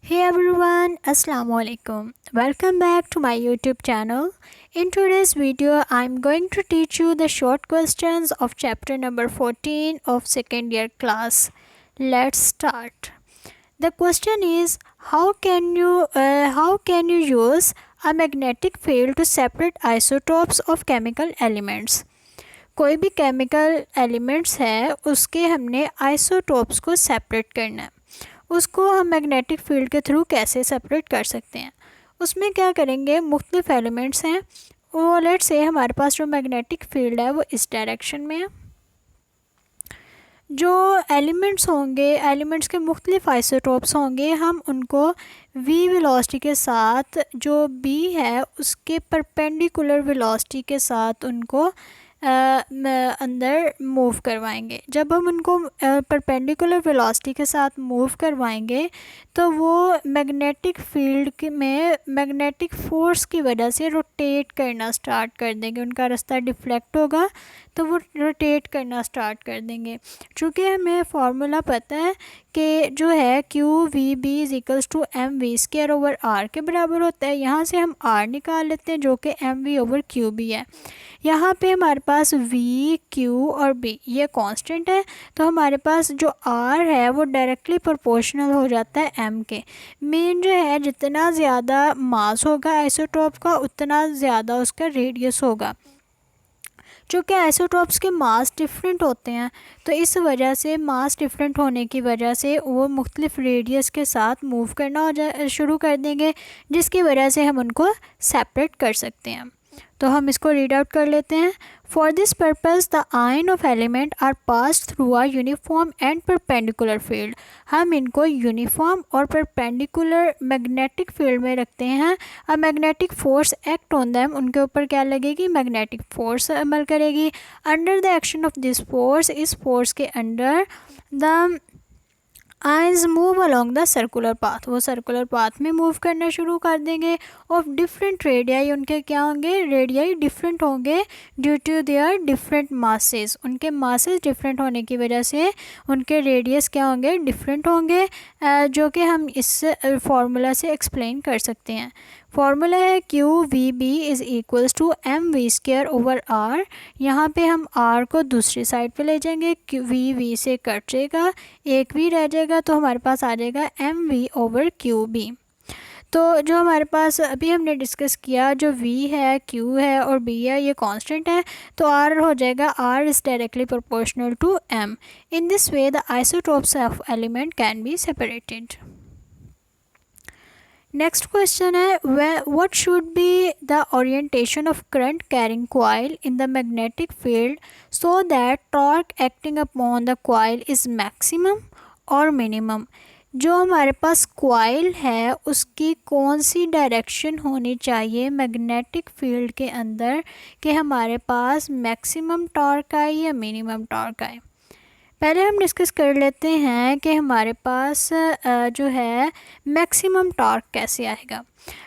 Hey everyone, Assalamu alaikum. Welcome back to my YouTube channel. In today's video, I'm going to teach you the short questions of chapter number 14 of second year class. Let's start. The question is, how can you use a magnetic field to separate isotopes of chemical elements? कोई भी chemical elements है उसके हमने isotopes को separate करना है, उसको हम मैग्नेटिक फील्ड के थ्रू कैसे सेपरेट कर सकते हैं। उसमें क्या करेंगे, मुख्तलिफ एलिमेंट्स हैं, वो लेट से हमारे पास जो मैग्नेटिक फील्ड है वो इस डायरेक्शन में है। जो एलिमेंट्स होंगे, एलिमेंट्स के मुख्तलिफ आइसोटोप्स होंगे, हम उनको v वेलोसिटी के साथ, जो b है उसके परपेंडिकुलर वेलोसिटी के साथ उनको अंदर मूव करवाएंगे। जब हम उनको परपेंडिकुलर वेलोसिटी के साथ मूव करवाएंगे तो वो मैग्नेटिक फील्ड में मैग्नेटिक फोर्स की वजह से रोटेट करना स्टार्ट कर देंगे। उनका रास्ता डिफ्लेक्ट होगा तो वो रोटेट करना स्टार्ट कर देंगे। चूँकि हमें फार्मूला पता है कि जो है QVB इक्वल्स टू mv²/r के बराबर होता है। यहाँ से हम r निकाल लेते हैं जो कि mv/QB है। यहाँ पे हमारे पास v, q और b ये कांस्टेंट है, तो हमारे पास जो r है वो डायरेक्टली प्रोपोर्शनल हो जाता है m के। मेन जो है, जितना ज़्यादा मास होगा आइसोटोप का उतना ज़्यादा उसका रेडियस होगा। चूँकि आइसोटोप्स के मास डिफरेंट होते हैं तो इस वजह से मास डिफरेंट होने की वजह से वो मुख्तलिफ रेडियस के साथ मूव करना शुरू कर देंगे, जिसकी वजह से हम उनको सेपरेट कर सकते हैं। तो हम इसको रीड आउट कर लेते हैं। For this purpose the ion of element are pass through a uniform and perpendicular field. हम इनको यूनिफॉर्म और परपेंडिकुलर मैग्नेटिक फील्ड में रखते हैं। A magnetic force act on them, उनके ऊपर क्या लगेगी, मैग्नेटिक फोर्स अमल करेगी। Under the action of this force, इस फोर्स के under the ions move along the circular path, वो सर्कुलर पाथ में मूव करना शुरू कर देंगे। ऑफ डिफरेंट रेडियाई, उनके क्या होंगे, रेडियाई डिफरेंट होंगे due to their different masses, उनके मासेस डिफरेंट होने की वजह से उनके रेडियस क्या होंगे, डिफरेंट होंगे, जो कि हम इस फार्मूला से एक्सप्लेन कर सकते हैं। फार्मूला है QVB is equals to mv²/r। यहाँ पे हम r को दूसरी साइड पे ले जाएंगे, v से कट जाएगा, एक v रह जाएगा, तो हमारे पास आ जाएगा mv/QB। तो जो हमारे पास अभी हमने डिस्कस किया, जो v है, q है और b है, ये कांस्टेंट है, तो r हो जाएगा r is directly proportional to m। In this way the isotopes of element can be separated. Next question है, what should be the orientation of current carrying coil in the magnetic field so that torque acting upon the coil is maximum और minimum. जो हमारे पास coil है उसकी कौन सी direction होनी चाहिए magnetic field के अंदर कि हमारे पास मैक्सिमम टॉर्क आए या मिनिमम टॉर्क आए। पहले हम डिस्कस कर लेते हैं कि हमारे पास जो है मैक्सिमम टॉर्क कैसे आएगा।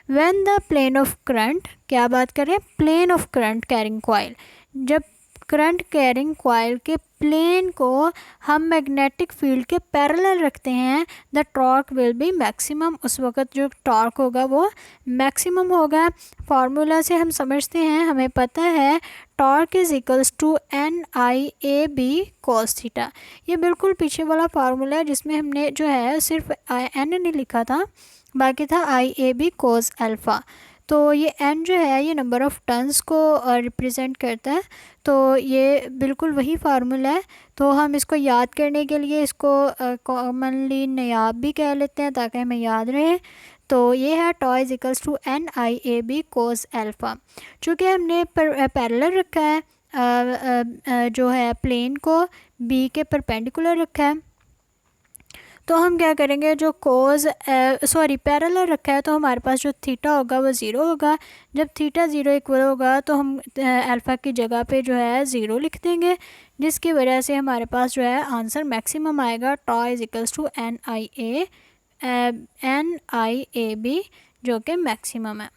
When the plane of current, क्या बात करें, plane of current carrying coil, जब करंट कैरिंग कॉइल के प्लेन को हम मैग्नेटिक फील्ड के पैरेलल रखते हैं, the torque will be maximum, उस वक़्त जो टॉर्क होगा वो मैक्सिमम होगा। फार्मूला से हम समझते हैं, हमें पता है torque is equals to NIAB cos theta. ये बिल्कुल पीछे वाला फार्मूला है जिसमें हमने जो है सिर्फ n नहीं लिखा था, बाकी था IAB cos अल्फ़ा। तो ये n जो है ये नंबर ऑफ़ टर्न्स को रिप्रेजेंट करता है, तो ये बिल्कुल वही फार्मूला है। तो हम इसको याद करने के लिए इसको कॉमनली नायाब भी कह लेते हैं ताकि हमें याद रहे। तो ये है tau is equals to NIAB cos alpha. चूँकि हमने पैरेलल रखा है जो है प्लेन को b के परपेंडिकुलर रखा है, तो हम क्या करेंगे, जो पैरेलल रखा है तो हमारे पास जो थीटा होगा वो ज़ीरो होगा। जब थीटा ज़ीरो इक्वल होगा तो हम अल्फ़ा की जगह पे जो है ज़ीरो लिख देंगे, जिसकी वजह से हमारे पास जो है आंसर मैक्सिमम आएगा। Tau is equals to NIAB जो कि मैक्सिमम है।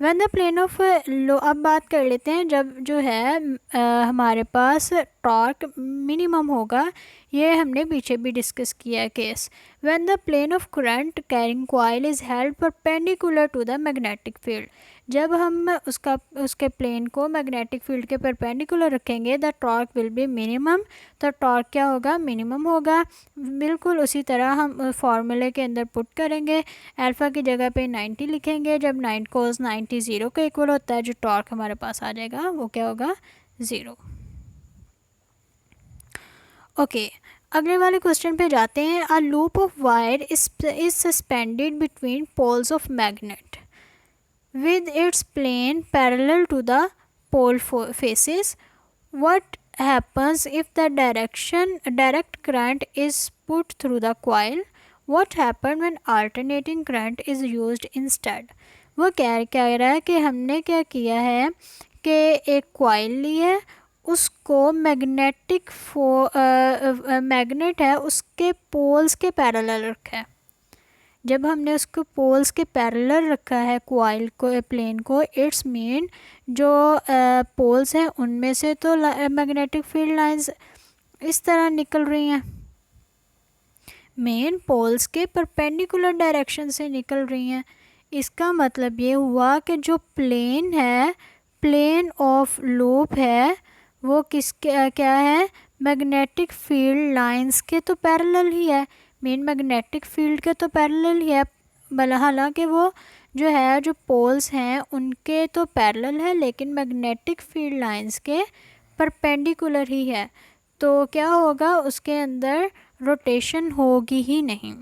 व्हेन द प्लेन ऑफ लो, अब बात कर लेते हैं जब जो है हमारे पास टॉर्क मिनिमम होगा। ये हमने पीछे भी डिस्कस किया है case. When the plane of current carrying coil is held perpendicular to the magnetic field, जब हम उसके प्लेन को मैग्नेटिक फील्ड के परपेंडिकुलर रखेंगे the torque will be minimum, तो टॉर्क क्या होगा, मिनिमम होगा। बिल्कुल उसी तरह हम फार्मूले के अंदर पुट करेंगे, अल्फ़ा की जगह पे 90 लिखेंगे, जब 9 cos 90 ज़ीरो के इक्वल होता है, जो टॉर्क हमारे पास आ जाएगा वो क्या होगा, ज़ीरो। ओके, अगले वाले क्वेश्चन पे जाते हैं। A loop of wire is suspended between poles of magnet with its plane parallel to the pole faces. What happens if the direct current is put through the coil? What happens when alternating current is used instead? वो कह रहा है कि हमने क्या किया है कि एक कॉइल ली है, उसको मैग्नेट है उसके पोल्स के पैरेलल रखा है। जब हमने उसको पोल्स के पैरेलल रखा है कॉइल को, प्लेन को, इट्स मीन जो पोल्स हैं उनमें से तो मैग्नेटिक फील्ड लाइंस इस तरह निकल रही हैं, मेन पोल्स के परपेंडिकुलर डायरेक्शन से निकल रही हैं। इसका मतलब ये हुआ कि जो प्लेन है, प्लेन ऑफ लूप है, वो किसके क्या है, मैग्नेटिक फील्ड लाइंस के तो पैरेलल ही है, मेन मैग्नेटिक फील्ड के तो पैरेलल ही है। हालांकि वो जो है, जो पोल्स हैं उनके तो पैरेलल है, लेकिन मैग्नेटिक फील्ड लाइंस के परपेंडिकुलर ही है, तो क्या होगा, उसके अंदर रोटेशन होगी ही नहीं।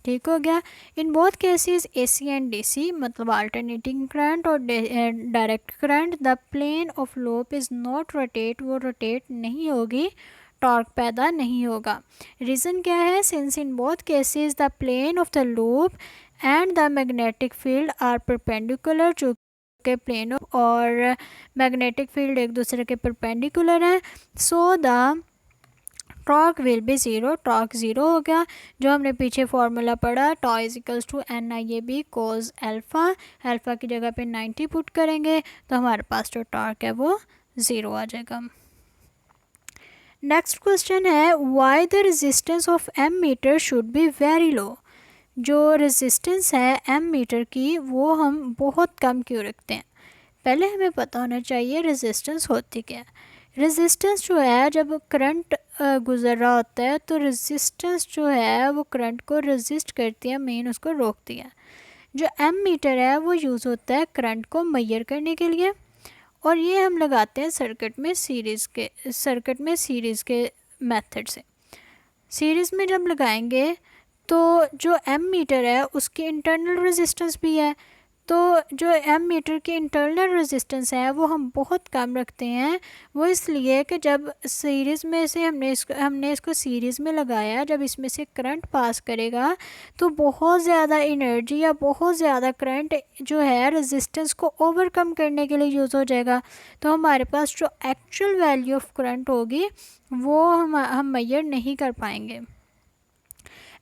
ठीक हो गया। In both cases AC and DC, मतलब अल्टरनेटिंग करंट और direct current, the plane of loop is not rotate, वो रोटेट नहीं होगी, टॉर्क पैदा नहीं होगा। रीज़न क्या है, since in both cases the plane of the loop and the magnetic field are perpendicular, जो के प्लेन और मैग्नेटिक फील्ड एक दूसरे के परपेंडिकुलर हैं, so the torque will be zero, torque zero हो गया। जो हमने पीछे फार्मूला पढ़ा, tau is equals to NIAB cos alpha, alpha की जगह पे 90 पुट करेंगे तो हमारे पास जो टॉर्क है वो ज़ीरो आ जाएगा। नेक्स्ट क्वेश्चन है, why the resistance of ammeter should be very low. जो रेजिस्टेंस है एम मीटर की वो हम बहुत कम क्यों रखते हैं। पहले हमें पता होना चाहिए रेजिस्टेंस होती क्या है। रेजिस्टेंस जो है, जब करंट गुज़र रहा होता है तो रेजिस्टेंस जो है वो करंट को रेजिस्ट करती है, मेन उसको रोकती है। जो एम मीटर है वो यूज़ होता है करंट को मेजर करने के लिए, और ये हम लगाते हैं सर्किट में सीरीज़ के मेथड से। सीरीज़ में जब लगाएंगे तो जो एम मीटर है उसकी इंटरनल रेजिस्टेंस भी है, तो जो एम मीटर की इंटरनल रेजिस्टेंस है वो हम बहुत कम रखते हैं। वो इसलिए कि जब सीरीज़ में से हमने इसको सीरीज़ में लगाया, जब इसमें से करंट पास करेगा तो बहुत ज़्यादा एनर्जी या बहुत ज़्यादा करंट जो है रेजिस्टेंस को ओवरकम करने के लिए यूज़ हो जाएगा, तो हमारे पास जो एक्चुअल वैल्यू ऑफ करंट होगी वो हम मेजर नहीं कर पाएंगे।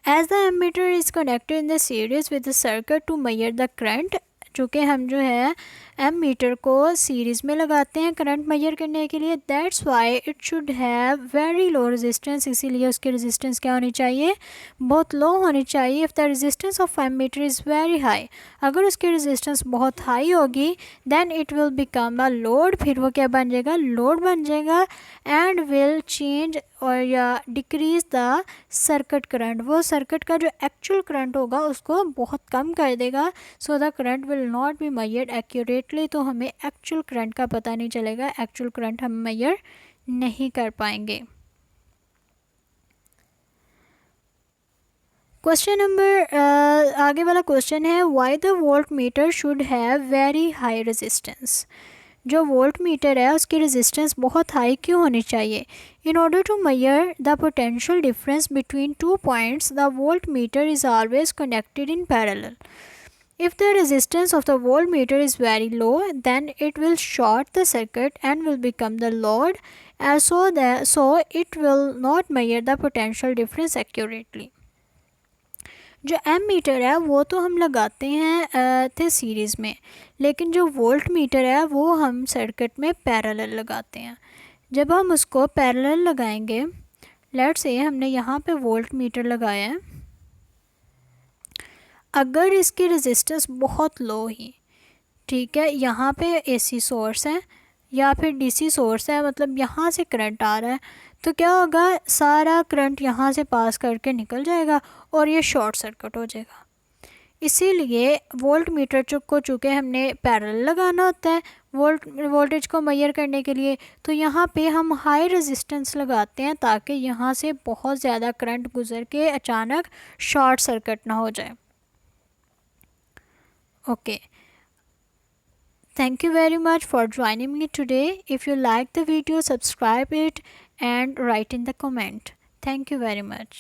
As the ammeter is connected in the series with the circuit to measure the current, चूँकि हम जो है एम मीटर को सीरीज़ में लगाते हैं करंट मेजर करने के लिए, that's why it should have very low resistance, इसीलिए उसकी रेजिस्टेंस क्या होनी चाहिए, बहुत लो होनी चाहिए। If the resistance of ammeter is very high, अगर उसकी रेजिस्टेंस बहुत हाई होगी then it will become a load, फिर वो क्या बन जाएगा, लोड बन जाएगा, एंड विल चेंज और या डिक्रीज़ द सर्किट करंट, वो सर्किट का जो एक्चुअल करंट होगा उसको बहुत कम कर देगा। So the current will not be measured accurately, तो हमें एक्चुअल करंट का पता नहीं चलेगा, एक्चुअल करंट हम मेजर नहीं कर पाएंगे। क्वेश्चन नंबर आगे वाला क्वेश्चन है, why the voltmeter should have very high resistance. जो वोल्ट मीटर है उसकी रेजिस्टेंस बहुत हाई क्यों होनी चाहिए। In order to measure the potential difference between two points the voltmeter is always connected in parallel. If the resistance of the voltmeter is very low, then it will short the circuit and will become the load, so it will not measure the potential difference accurately. जो M metre है वो तो हम लगाते हैं थे series में, लेकिन जो वोल्ट मीटर है वो हम सर्किट में पैरेलल लगाते हैं। जब हम उसको पैरेलल लगाएंगे, लेट्स से हमने यहाँ पे वोल्ट मीटर लगाया है, अगर इसकी रेजिस्टेंस बहुत लो ही, ठीक है, यहाँ पे एसी सोर्स है या फिर डीसी सोर्स है, मतलब यहाँ से करंट आ रहा है, तो क्या होगा, सारा करंट यहाँ से पास करके निकल जाएगा और ये शॉर्ट सर्किट हो जाएगा। इसीलिए वोल्ट मीटर को चूँकि हमने पैरेलल लगाना होता है वोल्टेज को मेजर करने के लिए, तो यहाँ पे हम हाई रेजिस्टेंस लगाते हैं ताकि यहाँ से बहुत ज़्यादा करंट गुजर के अचानक शॉर्ट सर्किट ना हो जाए। Okay, thank you very much for joining me today. If you like the video, subscribe it and write in the comment. Thank you very much.